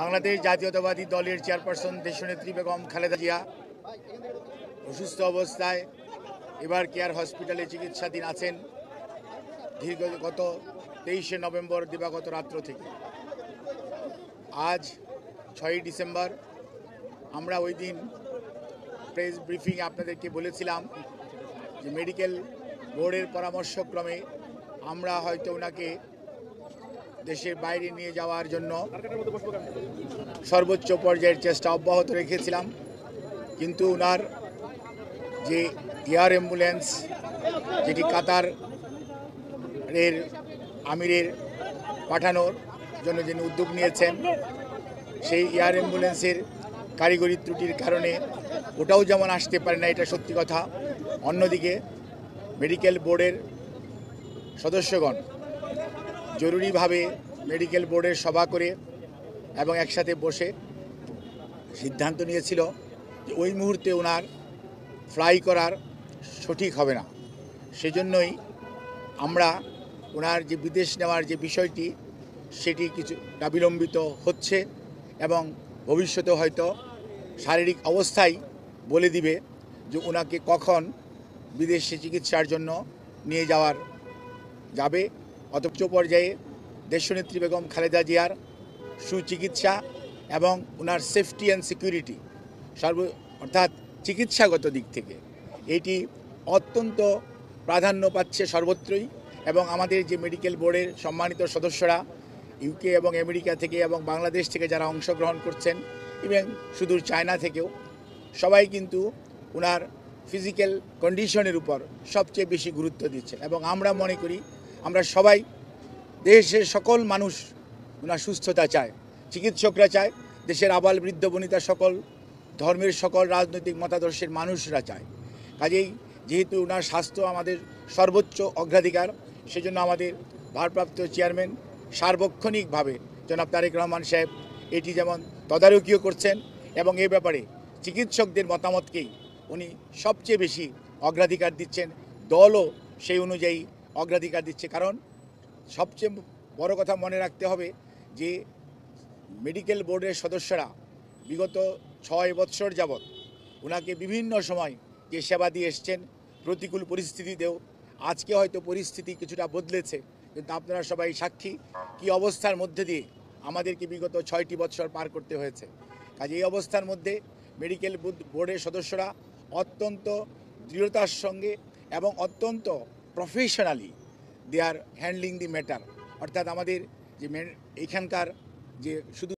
বাংলাদেশ জাতীয়তাবাদী দলের চেয়ারপারসন দেশনেত্রী বেগম খালেদা জিয়া অসুস্থ অবস্থায় এবার কেয়ার হসপিটালে চিকিৎসাধীন আছেন গত 23শে নভেম্বর দিবাগত রাত্র থেকে। আজ 6ই ডিসেম্বর আমরা ওই দিন প্রেস ব্রিফিং আপনাদেরকে বলেছিলাম যে মেডিকেল বোর্ডের পরামর্শক্রমে আমরা হয়তো ওনাকে দেশের বাইরে নিয়ে যাওয়ার জন্য সর্বোচ্চ পর্যায়ের চেষ্টা অব্যাহত রেখেছিলাম, কিন্তু ওনার যে এয়ার অ্যাম্বুলেন্স যেটি কাতারের আমিরের পাঠানোর জন্য যিনি উদ্যোগ নিয়েছেন, সেই এয়ার অ্যাম্বুলেন্সের কারিগরি ত্রুটির কারণে ওটাও যেমন আসতে পারে না, এটা সত্যি কথা। অন্যদিকে মেডিকেল বোর্ডের সদস্যগণ জরুরিভাবে মেডিকেল বোর্ডের সভা করে এবং একসাথে বসে সিদ্ধান্ত নিয়েছিল যে ওই মুহূর্তে ওনার ফ্লাই করার সঠিক হবে না। সেজন্যই আমরা ওনার যে বিদেশ নেওয়ার যে বিষয়টি সেটি কিছুটা বিলম্বিত হচ্ছে এবং ভবিষ্যতে হয়তো শারীরিক অবস্থাই বলে দিবে যে ওনাকে কখন বিদেশে চিকিৎসার জন্য নিয়ে যাবে। অথচ পর্যায়ে দেশনেত্রী বেগম খালেদা জিয়ার সুচিকিৎসা এবং ওনার সেফটি অ্যান্ড সিকিউরিটি অর্থাৎ চিকিৎসাগত দিক থেকে এটি অত্যন্ত প্রাধান্য পাচ্ছে সর্বত্রই। এবং আমাদের যে মেডিকেল বোর্ডের সম্মানিত সদস্যরা ইউকে এবং আমেরিকা থেকে এবং বাংলাদেশ থেকে যারা অংশগ্রহণ করছেন এবং সুদূর চায়না থেকেও সবাই কিন্তু ওনার ফিজিক্যাল কন্ডিশনের উপর সবচেয়ে বেশি গুরুত্ব দিচ্ছেন। এবং আমরা মনে করি আমরা সবাই দেশের সকল মানুষ ওনার সুস্থতা চায়, চিকিৎসকরা চায়, দেশের আবাল বৃদ্ধ বনিতা সকল ধর্মের সকল রাজনৈতিক মতাদর্শের মানুষরা চায়। কাজেই যেহেতু ওনার স্বাস্থ্য আমাদের সর্বোচ্চ অগ্রাধিকার, সেজন্য আমাদের ভারপ্রাপ্ত চেয়ারম্যান সার্বক্ষণিকভাবে জনাব তারেক রহমান সাহেব এটি যেমন তদারকিও করছেন এবং এ ব্যাপারে চিকিৎসকদের মতামতকেই উনি সবচেয়ে বেশি অগ্রাধিকার দিচ্ছেন, দলও সেই অনুযায়ী অগ্রাধিকার দিচ্ছে। কারণ সবচেয়ে বড় কথা মনে রাখতে হবে যে মেডিকেল বোর্ডের সদস্যরা বিগত 6 বৎসর যাবৎ ওনাকে বিভিন্ন সময় যে সেবা দিয়ে এসছেন, প্রতিকূল পরিস্থিতিতেও। আজকে হয়তো পরিস্থিতি কিছুটা বদলেছে, কিন্তু আপনারা সবাই সাক্ষী কী অবস্থার মধ্যে দিয়ে আমাদেরকে বিগত 6টি বৎসর পার করতে হয়েছে। কাজে এই অবস্থার মধ্যে মেডিকেল বোর্ডের সদস্যরা অত্যন্ত দৃঢ়তার সঙ্গে এবং অত্যন্ত professionally they are handling the matter. অর্থাৎ আমাদের যে এইখানকার যে শুধু